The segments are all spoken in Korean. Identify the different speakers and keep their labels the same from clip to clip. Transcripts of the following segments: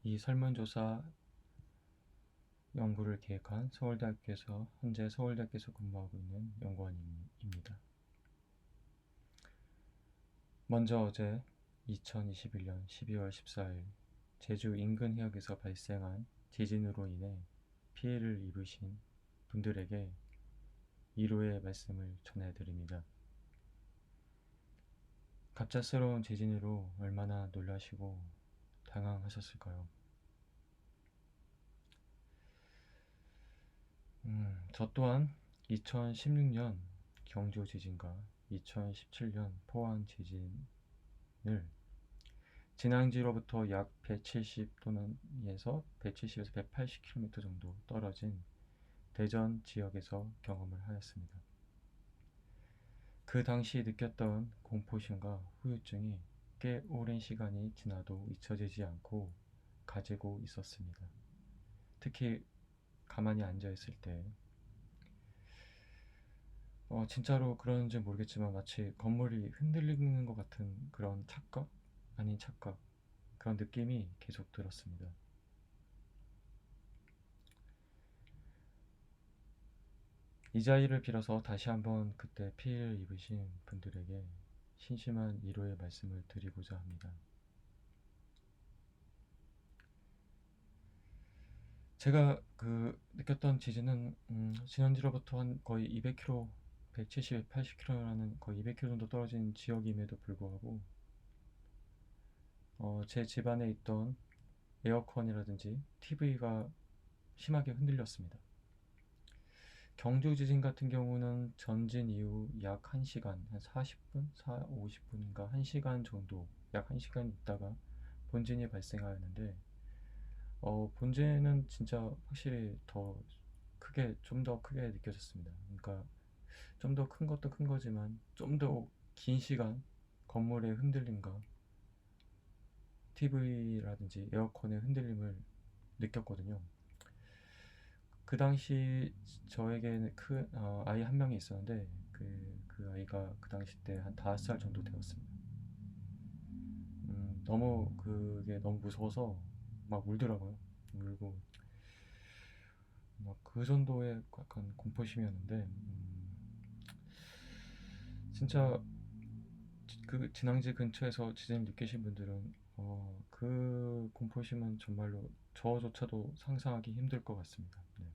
Speaker 1: 이 설문조사 연구를 기획한 서울대학교에서 현재 서울대학교에서 근무하고 있는 연구원입니다. 먼저 어제 2021년 12월 14일 제주 인근 해역에서 발생한 지진으로 인해 피해를 입으신 분들에게 위로의 말씀을 전해드립니다. 갑작스러운 지진으로 얼마나 놀라시고 당황하셨을까요? 저 또한 2016년 경주 지진과 2017년 포항 지진을 진앙지로부터 약 170에서 180km 정도 떨어진 대전 지역에서 경험을 하였습니다. 그 당시 느꼈던 공포심과 후유증이 꽤 오랜 시간이 지나도 잊혀지지 않고 가지고 있었습니다. 특히 가만히 앉아있을 때 진짜로 그런지 모르겠지만 마치 건물이 흔들리는 것 같은 그런 착각? 아닌 착각, 그런 느낌이 계속 들었습니다. 이 자리를 빌어서 다시 한번 그때 피해를 입으신 분들에게 신심한 위로의 말씀을 드리고자 합니다. 제가 느꼈던 지진은 지난주로부터 한 거의 200km, 170, 180km라는 거의 200km 정도 떨어진 지역임에도 불구하고 제 집안에 있던 에어컨이라든지 TV가 심하게 흔들렸습니다. 경주 지진 같은 경우는 전진 이후 약 1시간, 한 40분, 50분인가 1시간 정도, 약 1시간 있다가 본진이 발생하였는데 본진은 진짜 확실히 좀 더 크게 느껴졌습니다. 그러니까 좀 더 큰 것도 큰 거지만 좀 더 긴 시간 건물의 흔들림과 TV라든지 에어컨의 흔들림을 느꼈거든요. 그 당시 저에게는 아이 한 명이 있었는데 그 아이가 그 당시 때 한 5살 정도 되었습니다. 너무 그게 너무 무서워서 막 울더라고요. 울고 막 그 정도의 약간 공포심이었는데 진짜 그 진앙지 근처에서 지진을 느끼신 분들은 그 공포심은 정말로 저조차도 상상하기 힘들 것 같습니다. 네.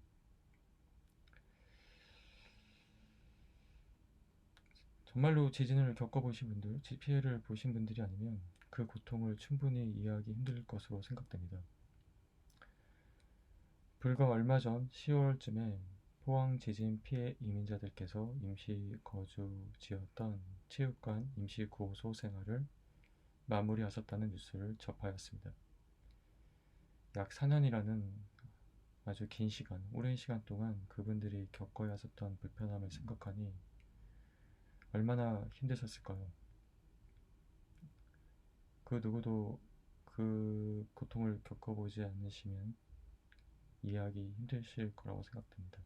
Speaker 1: 정말로 지진을 겪어보신 분들, 피해를 보신 분들이 아니면 그 고통을 충분히 이해하기 힘들 것으로 생각됩니다. 불과 얼마 전 10월쯤에 포항 지진 피해 이민자들께서 임시 거주 지었던 체육관 임시 구호소 생활을 마무리하셨다는 뉴스를 접하였습니다. 약 4년이라는 아주 긴 시간, 오랜 시간 동안 그분들이 겪어야 했었던 불편함을 생각하니 얼마나 힘드셨을까요? 그 누구도 그 고통을 겪어보지 않으시면 이해하기 힘드실 거라고 생각됩니다.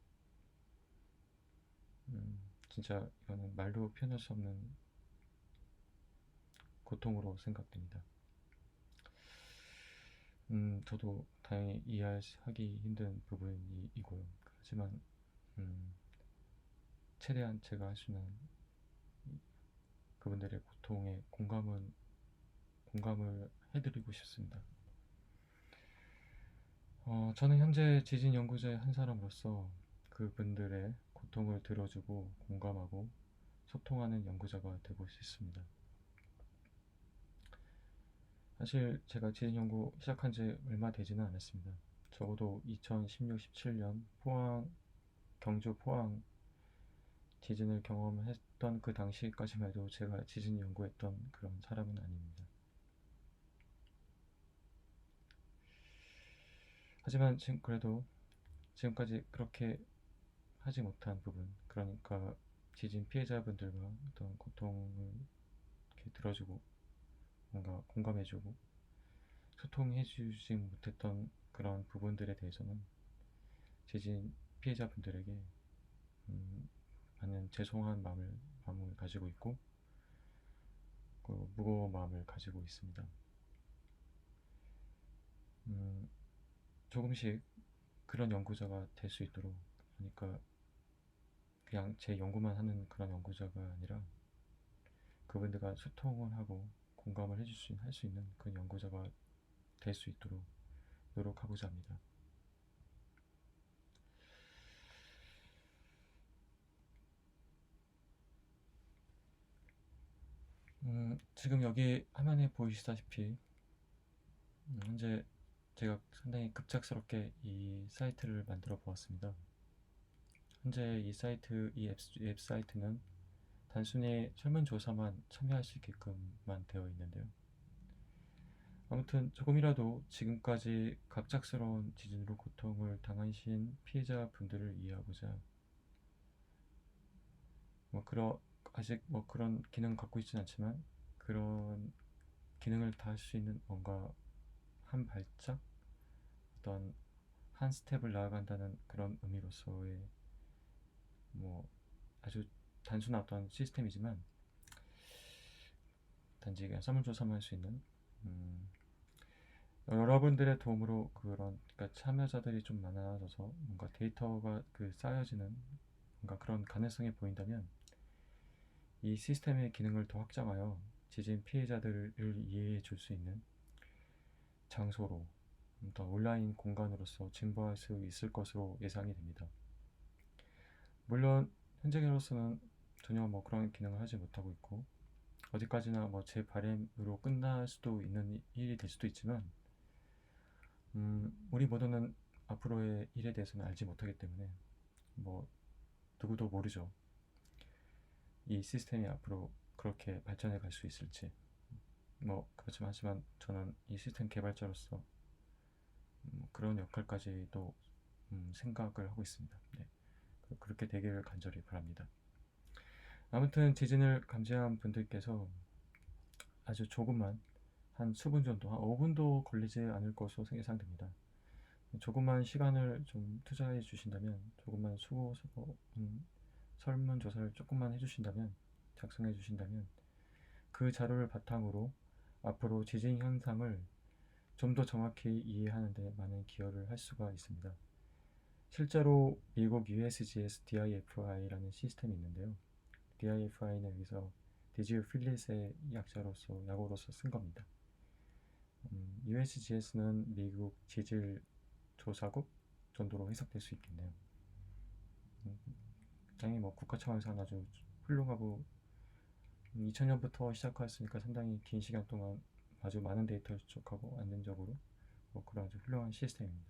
Speaker 1: 진짜 이거는 말로 표현할 수 없는 고통으로 생각됩니다. 저도 다행히 이해하기 힘든 부분이고요. 하지만 최대한 제가 할 수 있는 그분들의 고통에 공감을 해드리고 싶습니다. 저는 현재 지진 연구자의 한 사람으로서 그분들의 고통을 들어주고 공감하고 소통하는 연구자가 되고 싶습니다. 사실 제가 지진 연구 시작한 지 얼마 되지는 않았습니다. 적어도 2016, 17년 경주 포항 지진을 경험했던 그 당시까지만 해도 제가 지진 연구했던 그런 사람은 아닙니다. 하지만 그래도 지금까지 그렇게 하지 못한 부분, 그러니까 지진 피해자분들과 어떤 고통을 이렇게 들어주고 뭔가 공감해주고 소통해주지 못했던 그런 부분들에 대해서는 지진 피해자분들에게 많은 죄송한 마음을 가지고 있고 무거운 마음을 가지고 있습니다. 조금씩 그런 연구자가 될 수 있도록, 그러니까 그냥 제 연구만 하는 그런 연구자가 아니라 그분들과 소통을 하고 공감을 할 수 있는 그런 연구자가 될 수 있도록 노력하고자 합니다. 지금 여기 화면에 보이시다시피 현재 제가 상당히 급작스럽게 이 사이트를 만들어 보았습니다. 현재 이 앱 사이트는 단순히 설문조사만 참여할 수 있게끔만 되어 있는데요. 아무튼 조금이라도 지금까지 갑작스러운 지진으로 고통을 당하신 피해자분들을 이해하고자 아직 그런 기능 갖고 있지는 않지만 그런 기능을 다 할 수 있는 뭔가 한 발짝 어떤 한 스텝을 나아간다는 그런 의미로서의 아주 단순한 어떤 시스템이지만 단지 그냥 설문조사만 할 수 있는 여러분들의 도움으로 그러니까 참여자들이 좀 많아져서 뭔가 데이터가 쌓여지는 뭔가 그런 가능성이 보인다면 이 시스템의 기능을 더 확장하여 지진 피해자들을 이해해 줄 수 있는 장소로 더 온라인 공간으로서 증보할 수 있을 것으로 예상이 됩니다. 물론 현재로서는 전혀 그런 기능을 하지 못하고 있고 어디까지나 제 바람으로 끝날 수도 있는 일이 될 수도 있지만 우리 모두는 앞으로의 일에 대해서는 알지 못하기 때문에 누구도 모르죠. 이 시스템이 앞으로 그렇게 발전해 갈 수 있을지. 그렇지만 하지만 저는 이 시스템 개발자로서 그런 역할까지도 생각을 하고 있습니다. 네. 그렇게 되기를 간절히 바랍니다. 아무튼 지진을 감지한 분들께서 아주 조금만 한 수분 정도, 한 5분도 걸리지 않을 것으로 예상됩니다. 조금만 시간을 좀 투자해 주신다면, 조금만 설문조사를 조금만 해주신다면, 작성해 주신다면 그 자료를 바탕으로 앞으로 지진 현상을 좀 더 정확히 이해하는 데 많은 기여를 할 수가 있습니다. 실제로 미국 USGS DIFI라는 시스템이 있는데요. DIFI는 여기서 디지얼 필릿의 약어로서 쓴 겁니다. USGS는 미국 지질 조사국 정도로 해석될 수 있겠네요. 굉장히 국가 차원에서 아주 훌륭하고 2000년부터 시작했으니까 상당히 긴 시간 동안 아주 많은 데이터를 추적하고 안정적으로 그런 아주 훌륭한 시스템입니다.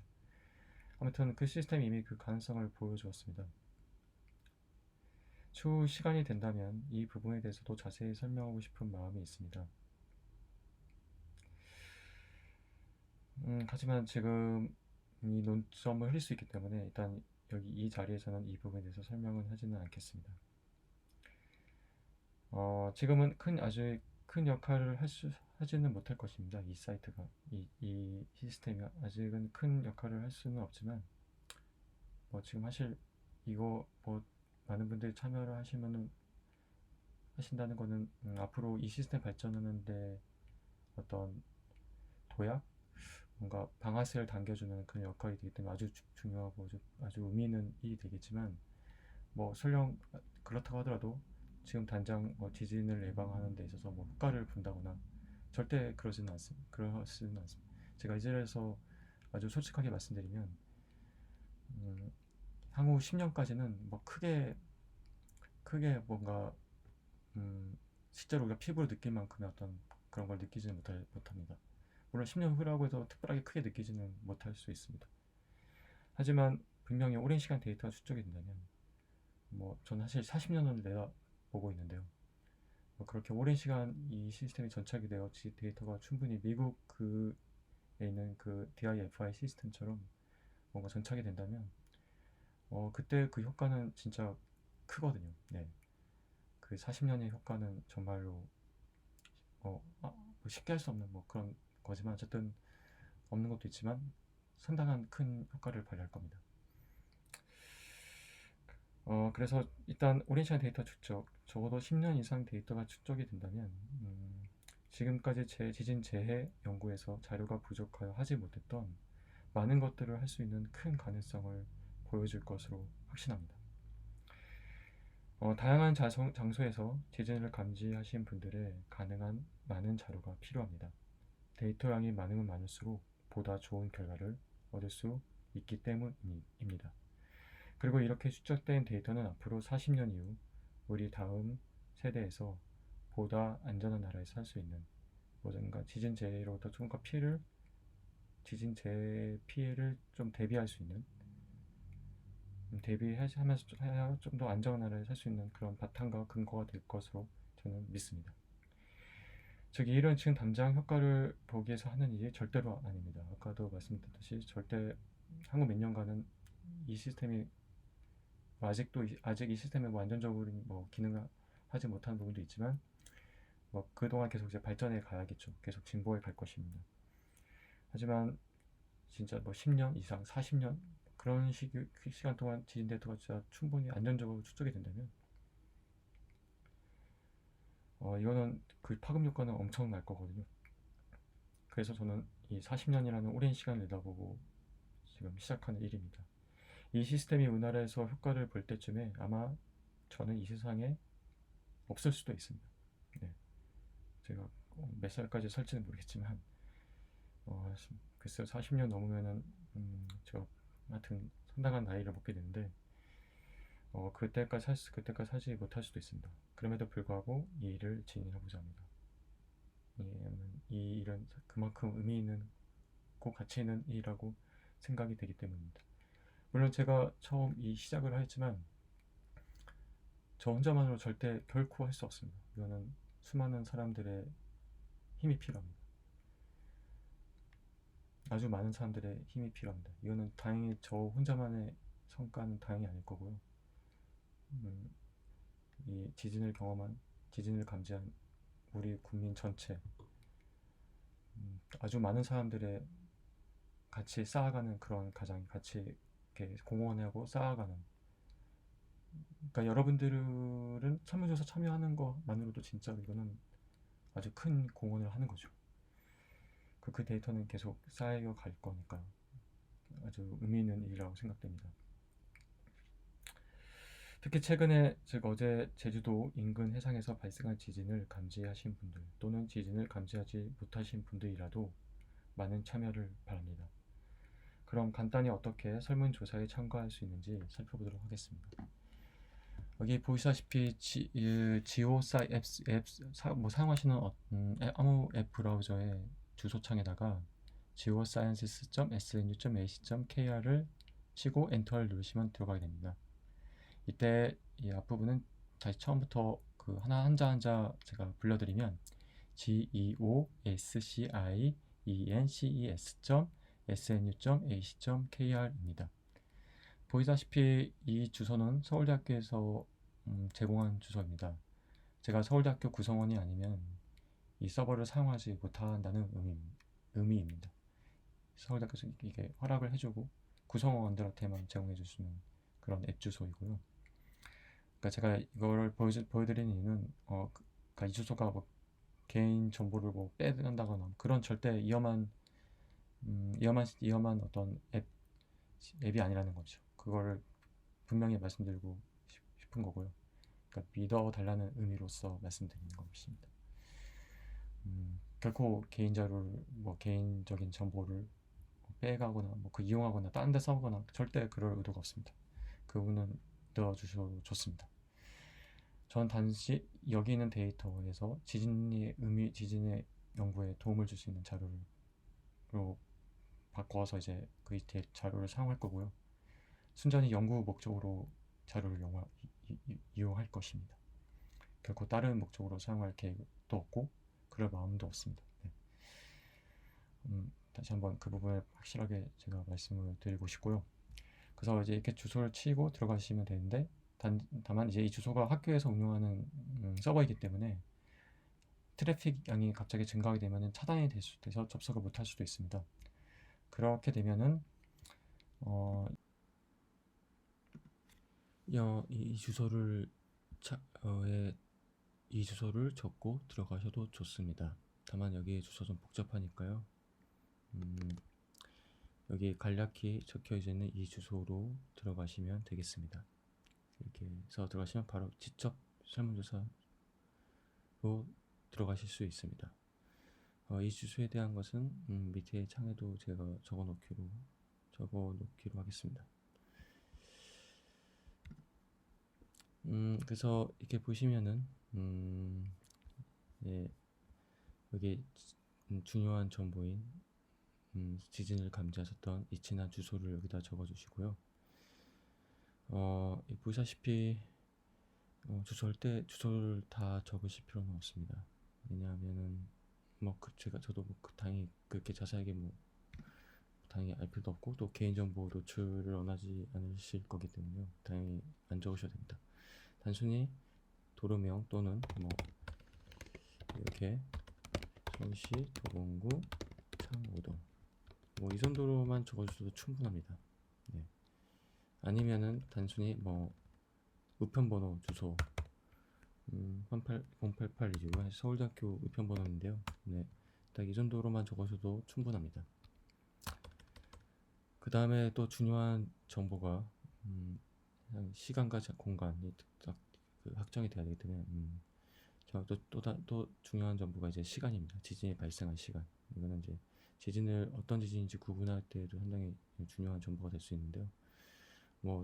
Speaker 1: 아무튼 그 시스템이 이미 그 가능성을 보여주었습니다. 추후 시간이 된다면 이 부분에 대해서도 자세히 설명하고 싶은 마음이 있습니다. 하지만 지금 이 논점을 흘릴 수 있기 때문에 일단 여기 이 자리에서는 이 부분에 대해서 설명은 하지는 않겠습니다. 지금은 아주 큰 역할을 하지는 못할 것입니다. 이 사이트가, 이 시스템이 아직은 큰 역할을 할 수는 없지만, 지금 이거 많은 분들이 참여를 하신다는 거는, 앞으로 이 시스템 발전하는데 어떤 도약? 뭔가 방아쇠를 당겨주는 그런 역할이 되기 때문에 아주 중요하고 아주 의미 있는 일이 되겠지만, 설령 그렇다고 하더라도 지금 당장 지진을 예방하는 데 있어서 효과를 본다거나 절대 그러지는 않습니다. 제가 이 자리에서 아주 솔직하게 말씀드리면 향후 10년까지는 크게 뭔가 실제로 우리가 피부로 느낄 만큼의 어떤 그런 걸 느끼지는 못합니다. 물론 10년 후라고 해서 특별하게 크게 느끼지는 못할 수 있습니다. 하지만 분명히 오랜 시간 데이터가 축적이 된다면 저는 사실 40년을 내다보고 있는데요. 그렇게 오랜 시간 이 시스템이 전착이 되어 데이터가 충분히 미국 에 있는 그 DIFI 시스템처럼 뭔가 전착이 된다면 그때 그 효과는 진짜 크거든요. 네. 그 40년의 효과는 정말로 쉽게 할 수 없는 그런 거지만 어쨌든 없는 것도 있지만 상당한 큰 효과를 발휘할 겁니다. 그래서 일단 오랜 시간 데이터 축적, 적어도 10년 이상 데이터가 축적이 된다면 지금까지 제 지진 재해 연구에서 자료가 부족하여 하지 못했던 많은 것들을 할 수 있는 큰 가능성을 보여줄 것으로 확신합니다. 다양한 장소에서 지진을 감지하신 분들의 가능한 많은 자료가 필요합니다. 데이터량이 많으면 많을수록 보다 좋은 결과를 얻을 수 있기 때문입니다. 그리고 이렇게 축적된 데이터는 앞으로 40년 이후 우리 다음 세대에서 보다 안전한 나라에서 살 수 있는 뭔가 지진 재해로부터 지진 재해 피해를 좀 대비할 수 있는 대비하면서 좀 더 안전한 나라에 살 수 있는 그런 바탕과 근거가 될 것으로 저는 믿습니다. 즉, 이 일은 지금 당장 효과를 보기 위해서 하는 일이 절대로 아닙니다. 아까도 말씀드렸듯이 절대 향후 몇 년간은 이 시스템이 아직 이 시스템이 완전적으로 기능을 하지 못하는 부분도 있지만 그동안 계속 이제 발전해 가야겠죠. 계속 진보해 갈 것입니다. 하지만 진짜 10년 이상, 40년 그런 시간 동안 지진 데이터가 진짜 충분히 안전적으로 축적이 된다면 이거는 그 파급 효과는 엄청날 거거든요. 그래서 저는 이 40년이라는 오랜 시간을 내다보고 지금 시작하는 일입니다. 이 시스템이 우리나라에서 효과를 볼 때쯤에 아마 저는 이 세상에 없을 수도 있습니다. 네. 제가 몇 살까지 살지는 모르겠지만 글쎄요, 40년 넘으면은 제가 하여튼 상당한 나이를 먹게 되는데 그때까지 살지 못할 수도 있습니다. 그럼에도 불구하고 이 일을 진행해보자 합니다. 이 일은 그만큼 의미 있는 꼭 가치 있는 일이라고 생각이 되기 때문입니다. 물론 제가 처음 이 시작을 했지만 저 혼자만으로 절대 결코 할 수 없습니다. 이거는 수많은 사람들의 힘이 필요합니다. 아주 많은 사람들의 힘이 필요합니다. 이거는 다행히 저 혼자만의 성과는 다행히 아닐 거고요. 이 지진을 감지한 우리 국민 전체, 아주 많은 사람들의 같이 쌓아가는 그런 가장 같이 이렇게 공헌하고 쌓아가는. 그러니까 여러분들은 설문조사 참여하는 것만으로도 진짜로 이거는 아주 큰 공헌을 하는 거죠. 그 데이터는 계속 쌓여 갈 거니까요. 아주 의미 있는 일이라고 생각됩니다. 특히 최근에, 즉 어제 제주도 인근 해상에서 발생한 지진을 감지하신 분들 또는 지진을 감지하지 못하신 분들이라도 많은 참여를 바랍니다. 그럼 간단히 어떻게 설문조사에 참가할 수 있는지 살펴보도록 하겠습니다. 여기 보시다시피 지오사이 앱 사용하시는 아무 앱 브라우저의 주소창에다가 geosciences.snu.ac.kr을 치고 엔터를 누르시면 들어가게 됩니다. 이때 이 앞부분은 다시 처음부터 그 한자 제가 불러드리면 geosciences.snu.ac.kr입니다. 보이다시피 이 주소는 서울대학교에서 제공한 주소입니다. 제가 서울대학교 구성원이 아니면 이 서버를 사용하지 못한다는 의미입니다. 서울대학교에서 이게 허락을 해주고 구성원들한테만 제공해줄 수 있는 그런 앱 주소이고요. 그러니까 제가 이걸 보여드리는 이유는 그러니까 이 주소가 개인 정보를 빼낸다거나 그런 절대 위험한 어떤 앱이 아니라는 거죠. 그거를 분명히 말씀드리고 싶은 거고요. 그러니까 믿어달라는 의미로서 말씀드리는 것입니다. 결코 개인적인 정보를 빼가거나 이용하거나 다른 데 써거나 절대 그럴 의도가 없습니다. 그 부분은 믿어주셔도 좋습니다. 전 단지 여기 있는 데이터에서 지진의 연구에 도움을 줄 수 있는 자료로 바꿔서 이제 그 자료를 사용할 거고요. 순전히 연구 목적으로 자료를 이용할 것입니다. 결코 다른 목적으로 사용할 계획도 없고 그럴 마음도 없습니다. 네. 다시 한번 그 부분을 확실하게 제가 말씀을 드리고 싶고요. 그래서 이제 이렇게 주소를 치고 들어가시면 되는데 다만 이제 이 주소가 학교에서 운영하는 서버이기 때문에 트래픽 양이 갑자기 증가하게 되면 차단이 될 수도 있어서 접속을 못할 수도 있습니다. 그렇게 되면은 이 주소를 적고 들어가셔도 좋습니다. 다만 여기 주소 좀 복잡하니까요. 여기 간략히 적혀 있는 이 주소로 들어가시면 되겠습니다. 이렇게 해서 들어가시면 바로 직접 설문조사로 들어가실 수 있습니다. 이 주소에 대한 것은 밑에 창에도 제가 적어 놓기로 하겠습니다. 그래서 이렇게 보시면은 예, 여기 중요한 정보인 지진을 감지하셨던 위치나 주소를 여기다 적어주시고요. 보시다시피 주소를 다 적으실 필요는 없습니다. 왜냐하면은 저도 당연히 그렇게 자세하게 당연히 알 필요도 없고, 또 개인정보 노출을 원하지 않으실 거기 때문에 당연히 안 적으셔도 됩니다. 단순히 도로명 또는 이렇게 서울시 도봉구 창오동 이 정도로만 적어주셔도 충분합니다. 네. 아니면은 단순히 우편번호 주소 088이죠. 서울대학교 우편번호인데요. 네, 딱 이 정도로만 적어줘도 충분합니다. 그 다음에 또 중요한 정보가 시간과 공간이 딱 확정이 돼야 되기 때문에 또 중요한 정보가 이제 시간입니다. 지진이 발생한 시간. 이거는 이제 지진을 어떤 지진인지 구분할 때도 상당히 중요한 정보가 될 수 있는데요.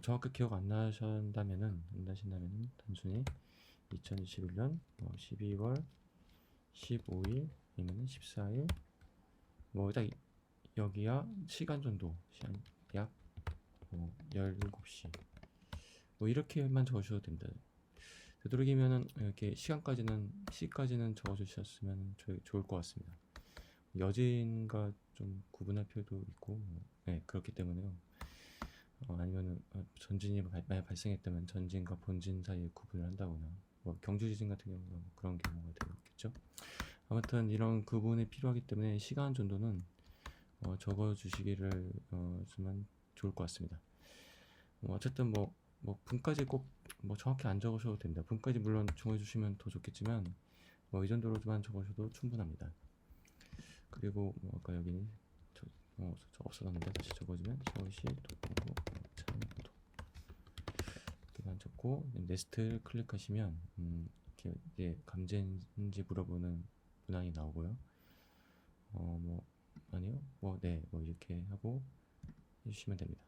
Speaker 1: 정확히 기억 안 나신다면은 단순히 2021년 12월 15일 아니면 14일 딱 여기야 시간 정도 약 17시 이렇게만 적어주셔도 됩니다. 되도록이면은 이렇게 시까지는 적어주셨으면 좋을 것 같습니다. 여진과 좀 구분할 필요도 있고 네, 그렇기 때문에요. 아니면은 전진이 만약 발생했다면 전진과 본진 사이에 구분을 한다거나 경주 지진 같은 경우가 그런 경우가 되겠죠. 아무튼 이런 구분이 필요하기 때문에 시간 정도는 적어주시기를 주면 좋을 것 같습니다. 어쨌든 분까지 꼭 정확히 안 적으셔도 됩니다. 분까지 물론 정해주시면 더 좋겠지만 이 정도로만 적으셔도 충분합니다. 그리고 아까 여기 없어졌는데 다시 적어주면 서울시 도봉구 창오동 이렇게만 적고 네스트를 클릭하시면 이렇게 이제 감지인지 물어보는 문항이 나오고요. 아니요, 이렇게 하고 해주시면 됩니다.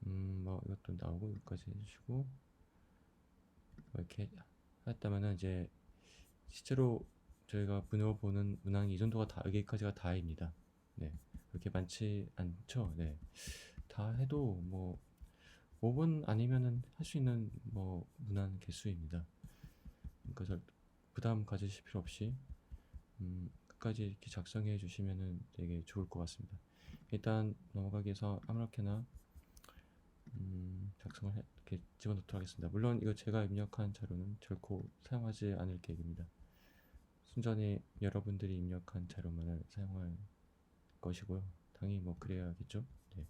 Speaker 1: 이것도 나오고 여기까지 해주시고 이렇게 했다면은 이제 실제로 저희가 보는 문항이 이 정도가 여기까지가 다입니다. 네, 그렇게 많지 않죠. 네, 다 해도 5분 아니면은 할 수 있는 문항 개수입니다. 그러니까 부담 가지실 필요 없이 끝까지 이렇게 작성해 주시면은 되게 좋을 것 같습니다. 일단 넘어가기 위해서 아무렇게나 작성을 이렇게 집어넣도록 하겠습니다. 물론 이거 제가 입력한 자료는 결코 사용하지 않을 계획입니다. 순전히 여러분들이 입력한 자료만을 사용할 것이고요. 당연히 그래야겠죠. 네.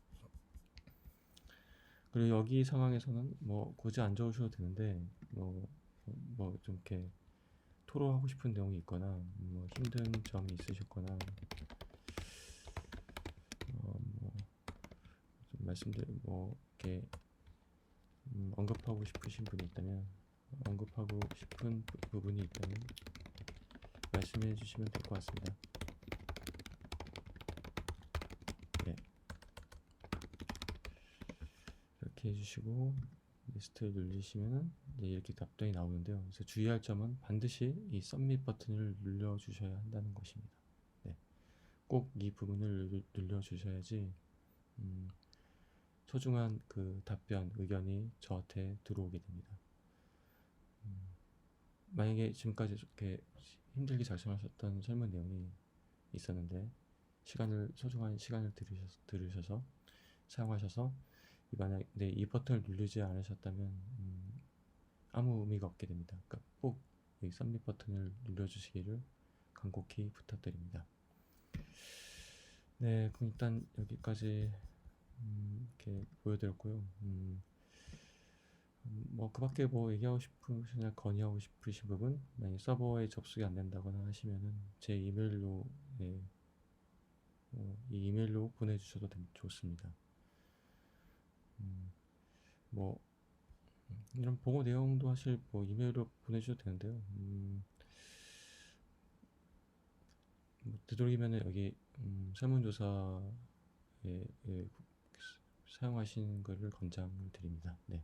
Speaker 1: 그리고 여기 상황에서는 굳이 안 적으셔도 되는데 좀 이렇게 토로하고 싶은 내용이 있거나 힘든 점이 있으셨거나 좀 이렇게 언급하고 싶으신 분이 있다면 언급하고 싶은 부분이 있다면 말씀해 주시면 될 것 같습니다. 네. 이렇게 해주시고 리스트를 누르시면은 이렇게 답변이 나오는데요. 그래서 주의할 점은 반드시 이 submit 버튼을 눌러 주셔야 한다는 것입니다. 네. 꼭 이 부분을 눌러 주셔야지 소중한 그 답변, 의견이 저한테 들어오게 됩니다. 만약에 지금까지 이렇게 힘들게 작성하셨던 설문 내용이 있었는데 소중한 시간을 들으셔서 사용하셔서 만약 이 버튼을 누르지 않으셨다면 아무 의미가 없게 됩니다. 그러니까 꼭 이 submit 버튼을 눌러주시기를 간곡히 부탁드립니다. 네, 그럼 일단 여기까지 이렇게 보여드렸고요. 그 밖에 얘기하고 싶으시나 건의하고 싶으신 부분, 만약 서버에 접속이 안 된다거나 하시면은 제 이메일로 이 이메일로 보내주셔도 좋습니다. 뭐 이런 보고 내용도 사실 뭐 이메일로 보내주셔도 되는데요. 뭐 되도록이면 여기 설문조사에 사용하시는 것을 권장을 드립니다. 네.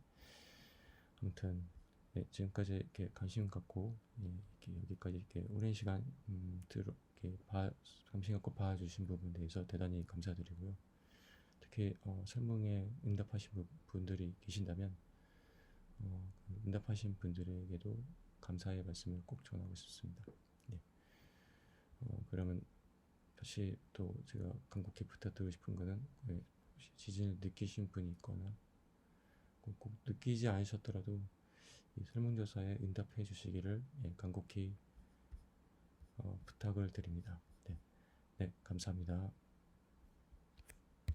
Speaker 1: 아무튼 네, 지금까지 이렇게 관심 갖고 이렇게 여기까지 이렇게 오랜 시간 이렇게 관심 갖고 봐주신 부분에 대해서 대단히 감사드리고요. 특히 설문에 응답하신 분들이 계신다면 응답하신 분들에게도 감사의 말씀을 꼭 전하고 싶습니다. 네. 그러면 다시 또 제가 간곡히 부탁드리고 싶은 거는 혹시 지진을 느끼신 분이 있거나 꼭 느끼지 않으셨더라도 이 설문조사에 응답해 주시기를 간곡히 부탁을 드립니다. 네, 네, 감사합니다.